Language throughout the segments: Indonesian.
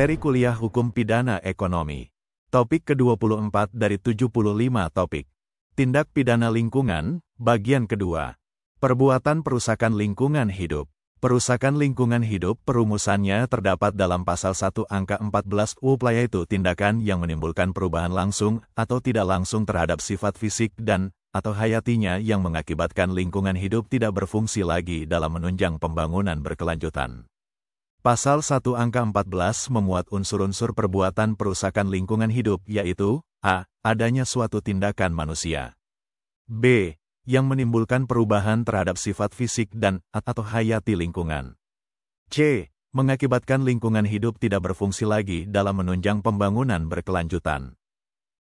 Materi kuliah Hukum Pidana Ekonomi. Topik ke-24 dari 75 topik. Tindak pidana lingkungan, bagian kedua. Perbuatan perusakan lingkungan hidup. Perusakan lingkungan hidup perumusannya terdapat dalam pasal 1 angka 14 UP, yaitu tindakan yang menimbulkan perubahan langsung atau tidak langsung terhadap sifat fisik dan atau hayatinya yang mengakibatkan lingkungan hidup tidak berfungsi lagi dalam menunjang pembangunan berkelanjutan. Pasal 1 angka 14 memuat unsur-unsur perbuatan perusakan lingkungan hidup, yaitu a. Adanya suatu tindakan manusia, b. Yang menimbulkan perubahan terhadap sifat fisik dan atau hayati lingkungan, c. Mengakibatkan lingkungan hidup tidak berfungsi lagi dalam menunjang pembangunan berkelanjutan.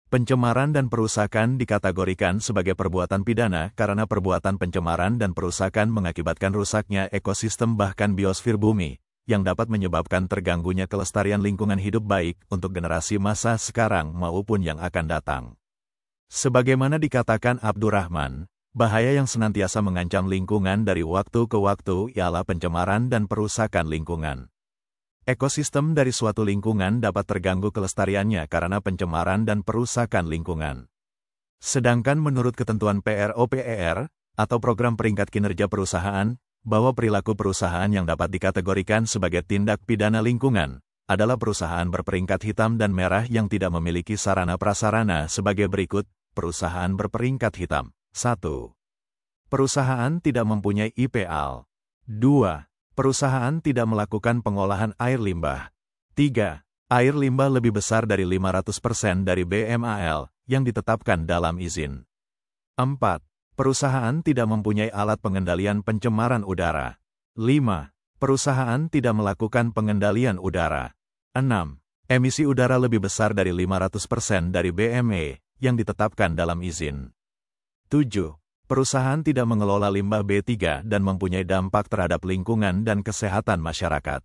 Pencemaran dan perusakan dikategorikan sebagai perbuatan pidana karena perbuatan pencemaran dan perusakan mengakibatkan rusaknya ekosistem bahkan biosfer bumi, yang dapat menyebabkan terganggunya kelestarian lingkungan hidup baik untuk generasi masa sekarang maupun yang akan datang. Sebagaimana dikatakan Abdurrahman, bahaya yang senantiasa mengancam lingkungan dari waktu ke waktu ialah pencemaran dan perusakan lingkungan. Ekosistem dari suatu lingkungan dapat terganggu kelestariannya karena pencemaran dan perusakan lingkungan. Sedangkan menurut ketentuan PROPER, atau Program Peringkat Kinerja Perusahaan, bahwa perilaku perusahaan yang dapat dikategorikan sebagai tindak pidana lingkungan adalah perusahaan berperingkat hitam dan merah yang tidak memiliki sarana prasarana sebagai berikut. Perusahaan berperingkat hitam. 1. Perusahaan tidak mempunyai IPAL. 2. Perusahaan tidak melakukan pengolahan air limbah. 3. Air limbah lebih besar dari 500% dari BMAL yang ditetapkan dalam izin. 4. Perusahaan tidak mempunyai alat pengendalian pencemaran udara. 5. Perusahaan tidak melakukan pengendalian udara. 6. Emisi udara lebih besar dari 500% dari BME yang ditetapkan dalam izin. 7. Perusahaan tidak mengelola limbah B3 dan mempunyai dampak terhadap lingkungan dan kesehatan masyarakat.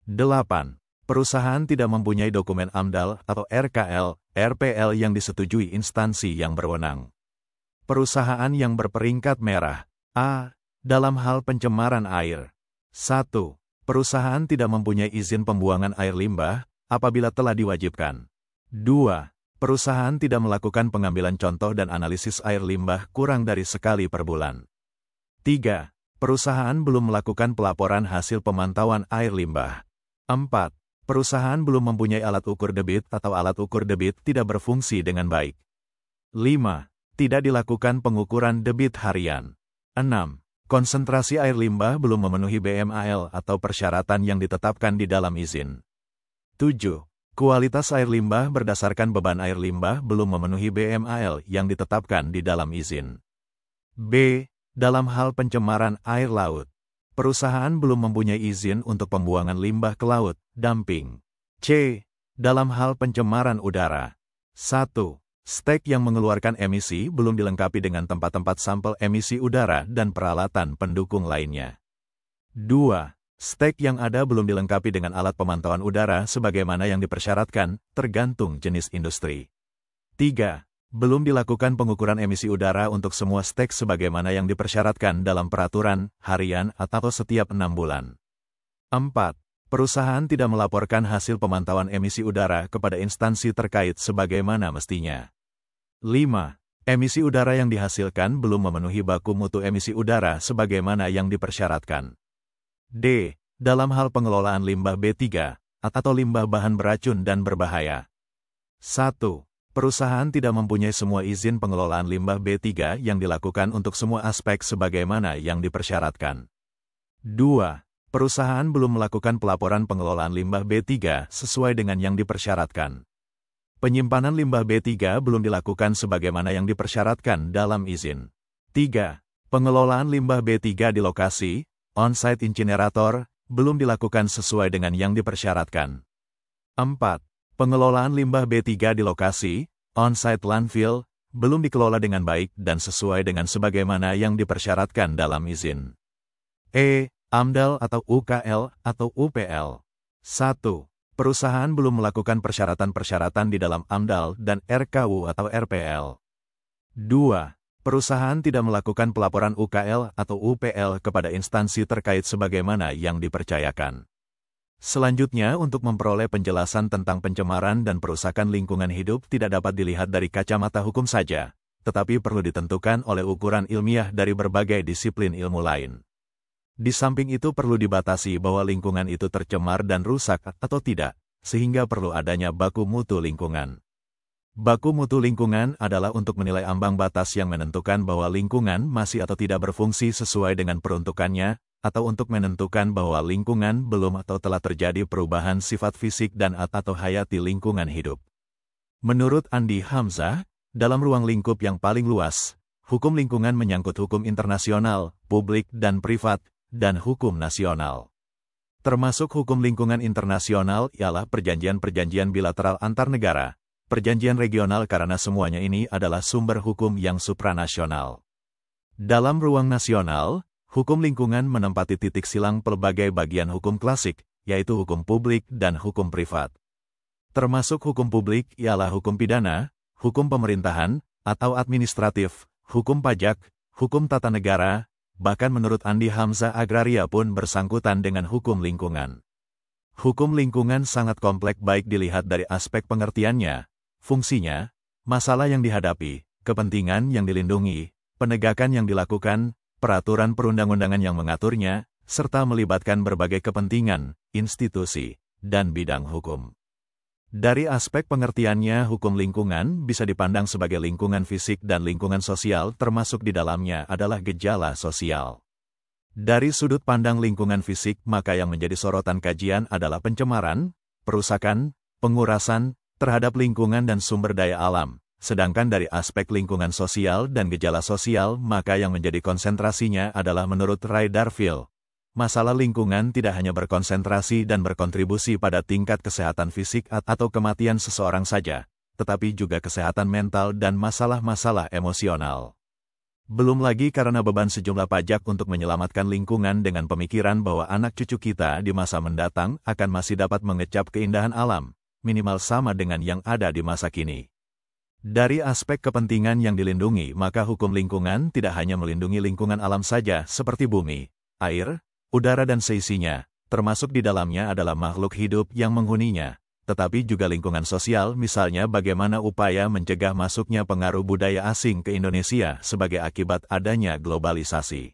8. Perusahaan tidak mempunyai dokumen AMDAL atau RKL, RPL yang disetujui instansi yang berwenang. Perusahaan yang berperingkat merah. A. Dalam hal pencemaran air. 1. Perusahaan tidak mempunyai izin pembuangan air limbah apabila telah diwajibkan. 2. Perusahaan tidak melakukan pengambilan contoh dan analisis air limbah kurang dari sekali per bulan. 3. Perusahaan belum melakukan pelaporan hasil pemantauan air limbah. 4. Perusahaan belum mempunyai alat ukur debit atau alat ukur debit tidak berfungsi dengan baik. 5. Tidak dilakukan pengukuran debit harian. 6. Konsentrasi air limbah belum memenuhi BMAL atau persyaratan yang ditetapkan di dalam izin. 7. Kualitas air limbah berdasarkan beban air limbah belum memenuhi BMAL yang ditetapkan di dalam izin. B. Dalam hal pencemaran air laut. Perusahaan belum mempunyai izin untuk pembuangan limbah ke laut, dumping. C. Dalam hal pencemaran udara. 1. Stek yang mengeluarkan emisi belum dilengkapi dengan tempat-tempat sampel emisi udara dan peralatan pendukung lainnya. 2. Stek yang ada belum dilengkapi dengan alat pemantauan udara sebagaimana yang dipersyaratkan, tergantung jenis industri. 3. Belum dilakukan pengukuran emisi udara untuk semua stek sebagaimana yang dipersyaratkan dalam peraturan, harian, atau setiap 6 bulan. 4. Perusahaan tidak melaporkan hasil pemantauan emisi udara kepada instansi terkait sebagaimana mestinya. 5. Emisi udara yang dihasilkan belum memenuhi baku mutu emisi udara sebagaimana yang dipersyaratkan. D. Dalam hal pengelolaan limbah B3 atau limbah bahan beracun dan berbahaya. 1. Perusahaan tidak mempunyai semua izin pengelolaan limbah B3 yang dilakukan untuk semua aspek sebagaimana yang dipersyaratkan. 2. Perusahaan belum melakukan pelaporan pengelolaan limbah B3 sesuai dengan yang dipersyaratkan. Penyimpanan limbah B3 belum dilakukan sebagaimana yang dipersyaratkan dalam izin. 3. Pengelolaan limbah B3 di lokasi, on-site incinerator, belum dilakukan sesuai dengan yang dipersyaratkan. 4. Pengelolaan limbah B3 di lokasi, on-site landfill, belum dikelola dengan baik dan sesuai dengan sebagaimana yang dipersyaratkan dalam izin. E. AMDAL atau UKL atau UPL. 1. Perusahaan belum melakukan persyaratan-persyaratan di dalam AMDAL dan RKU atau RPL. 2. Perusahaan tidak melakukan pelaporan UKL atau UPL kepada instansi terkait sebagaimana yang dipercayakan. Selanjutnya, untuk memperoleh penjelasan tentang pencemaran dan perusakan lingkungan hidup tidak dapat dilihat dari kacamata hukum saja, tetapi perlu ditentukan oleh ukuran ilmiah dari berbagai disiplin ilmu lain. Di samping itu perlu dibatasi bahwa lingkungan itu tercemar dan rusak atau tidak, sehingga perlu adanya baku mutu lingkungan. Baku mutu lingkungan adalah untuk menilai ambang batas yang menentukan bahwa lingkungan masih atau tidak berfungsi sesuai dengan peruntukannya, atau untuk menentukan bahwa lingkungan belum atau telah terjadi perubahan sifat fisik dan atau hayati lingkungan hidup. Menurut Andi Hamzah, dalam ruang lingkup yang paling luas, hukum lingkungan menyangkut hukum internasional, publik dan privat, dan hukum nasional. Termasuk hukum lingkungan internasional ialah perjanjian-perjanjian bilateral antar negara, perjanjian regional karena semuanya ini adalah sumber hukum yang supranasional. Dalam ruang nasional, hukum lingkungan menempati titik silang pelbagai bagian hukum klasik, yaitu hukum publik dan hukum privat. Termasuk hukum publik ialah hukum pidana, hukum pemerintahan, atau administratif, hukum pajak, hukum tata negara, bahkan menurut Andi Hamzah agraria pun bersangkutan dengan hukum lingkungan. Hukum lingkungan sangat kompleks baik dilihat dari aspek pengertiannya, fungsinya, masalah yang dihadapi, kepentingan yang dilindungi, penegakan yang dilakukan, peraturan perundang-undangan yang mengaturnya, serta melibatkan berbagai kepentingan, institusi, dan bidang hukum. Dari aspek pengertiannya, hukum lingkungan bisa dipandang sebagai lingkungan fisik dan lingkungan sosial, termasuk di dalamnya adalah gejala sosial. Dari sudut pandang lingkungan fisik, maka yang menjadi sorotan kajian adalah pencemaran, perusakan, pengurasan terhadap lingkungan dan sumber daya alam. Sedangkan dari aspek lingkungan sosial dan gejala sosial, maka yang menjadi konsentrasinya adalah menurut Ray Darville. Masalah lingkungan tidak hanya berkonsentrasi dan berkontribusi pada tingkat kesehatan fisik atau kematian seseorang saja, tetapi juga kesehatan mental dan masalah-masalah emosional. Belum lagi karena beban sejumlah pajak untuk menyelamatkan lingkungan dengan pemikiran bahwa anak cucu kita di masa mendatang akan masih dapat mengecap keindahan alam, minimal sama dengan yang ada di masa kini. Dari aspek kepentingan yang dilindungi, maka hukum lingkungan tidak hanya melindungi lingkungan alam saja seperti bumi, air, udara dan seisinya, termasuk di dalamnya adalah makhluk hidup yang menghuninya, tetapi juga lingkungan sosial, misalnya bagaimana upaya mencegah masuknya pengaruh budaya asing ke Indonesia sebagai akibat adanya globalisasi.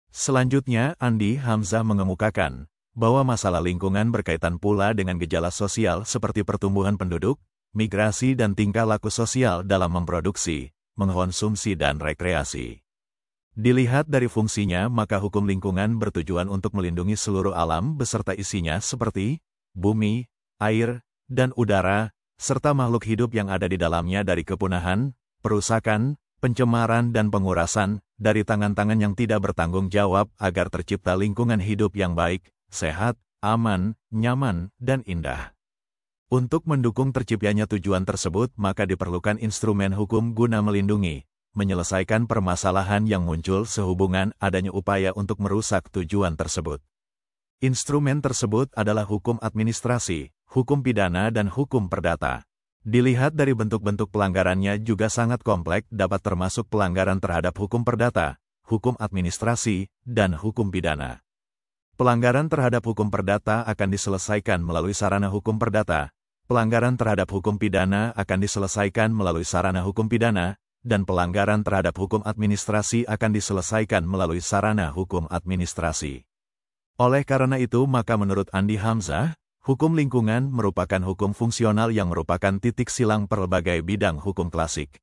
Selanjutnya, Andi Hamzah mengemukakan bahwa masalah lingkungan berkaitan pula dengan gejala sosial seperti pertumbuhan penduduk, migrasi dan tingkah laku sosial dalam memproduksi, mengkonsumsi dan rekreasi. Dilihat dari fungsinya, maka hukum lingkungan bertujuan untuk melindungi seluruh alam beserta isinya seperti bumi, air, dan udara, serta makhluk hidup yang ada di dalamnya dari kepunahan, perusakan, pencemaran dan pengurasan, dari tangan-tangan yang tidak bertanggung jawab agar tercipta lingkungan hidup yang baik, sehat, aman, nyaman, dan indah. Untuk mendukung terciptanya tujuan tersebut, maka diperlukan instrumen hukum guna melindungi, menyelesaikan permasalahan yang muncul sehubungan adanya upaya untuk merusak tujuan tersebut. Instrumen tersebut adalah hukum administrasi, hukum pidana dan hukum perdata. Dilihat dari bentuk-bentuk pelanggarannya juga sangat kompleks, dapat termasuk pelanggaran terhadap hukum perdata, hukum administrasi, dan hukum pidana. Pelanggaran terhadap hukum perdata akan diselesaikan melalui sarana hukum perdata, pelanggaran terhadap hukum pidana akan diselesaikan melalui sarana hukum pidana, dan pelanggaran terhadap hukum administrasi akan diselesaikan melalui sarana hukum administrasi. Oleh karena itu, maka menurut Andi Hamzah, hukum lingkungan merupakan hukum fungsional yang merupakan titik silang berbagai bidang hukum klasik.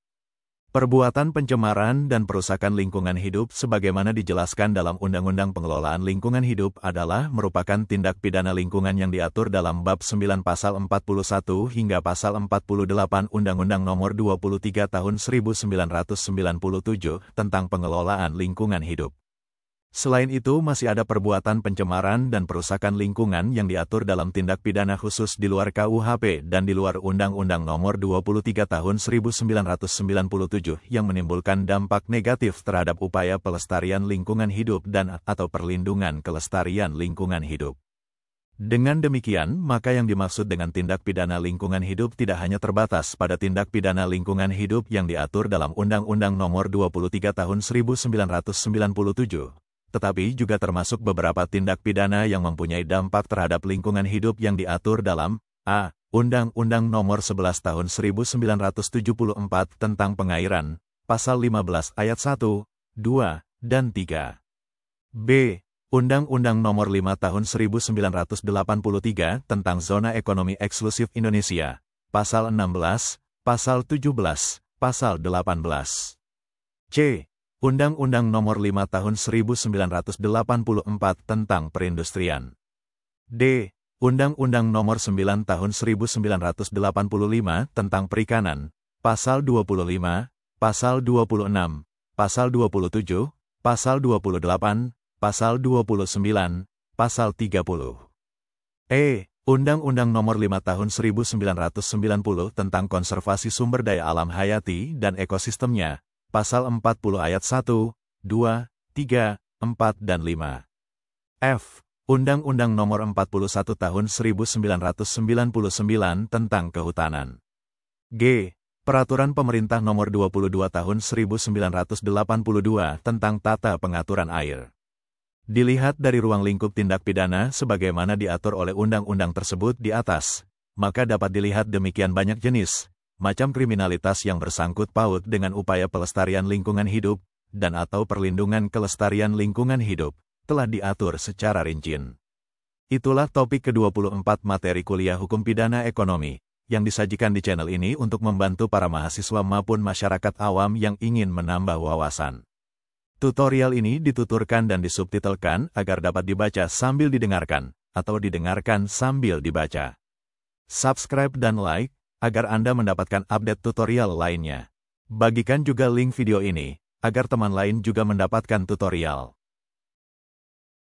Perbuatan pencemaran dan perusakan lingkungan hidup sebagaimana dijelaskan dalam Undang-Undang Pengelolaan Lingkungan Hidup adalah merupakan tindak pidana lingkungan yang diatur dalam Bab 9 Pasal 41 hingga Pasal 48 Undang-Undang Nomor 23 Tahun 1997 tentang Pengelolaan Lingkungan Hidup. Selain itu, masih ada perbuatan pencemaran dan perusakan lingkungan yang diatur dalam tindak pidana khusus di luar KUHP dan di luar Undang-Undang Nomor 23 Tahun 1997 yang menimbulkan dampak negatif terhadap upaya pelestarian lingkungan hidup dan atau perlindungan kelestarian lingkungan hidup. Dengan demikian, maka yang dimaksud dengan tindak pidana lingkungan hidup tidak hanya terbatas pada tindak pidana lingkungan hidup yang diatur dalam Undang-Undang Nomor 23 Tahun 1997, tetapi juga termasuk beberapa tindak pidana yang mempunyai dampak terhadap lingkungan hidup yang diatur dalam A. Undang-Undang Nomor 11 Tahun 1974 tentang Pengairan, Pasal 15 Ayat 1, 2, dan 3. B. Undang-Undang Nomor 5 Tahun 1983 tentang Zona Ekonomi Eksklusif Indonesia, Pasal 16, Pasal 17, Pasal 18. C. Undang-Undang Nomor 5 Tahun 1984 tentang Perindustrian. D. Undang-Undang Nomor 9 Tahun 1985 tentang Perikanan, Pasal 25, Pasal 26, Pasal 27, Pasal 28, Pasal 29, Pasal 30. E. Undang-Undang Nomor 5 Tahun 1990 tentang Konservasi Sumber Daya Alam Hayati dan Ekosistemnya, Pasal 40 Ayat 1, 2, 3, 4, dan 5. F. Undang-Undang Nomor 41 Tahun 1999 tentang Kehutanan. G. Peraturan Pemerintah Nomor 22 Tahun 1982 tentang Tata Pengaturan Air. Dilihat dari ruang lingkup tindak pidana sebagaimana diatur oleh undang-undang tersebut di atas, maka dapat dilihat demikian banyak jenis, macam kriminalitas yang bersangkut paut dengan upaya pelestarian lingkungan hidup, dan atau perlindungan kelestarian lingkungan hidup, telah diatur secara rinci. Itulah topik ke-24 materi kuliah Hukum Pidana Ekonomi, yang disajikan di channel ini untuk membantu para mahasiswa maupun masyarakat awam yang ingin menambah wawasan. Tutorial ini dituturkan dan disubtitelkan agar dapat dibaca sambil didengarkan, atau didengarkan sambil dibaca. Subscribe dan like, agar Anda mendapatkan update tutorial lainnya. Bagikan juga link video ini, agar teman lain juga mendapatkan tutorial.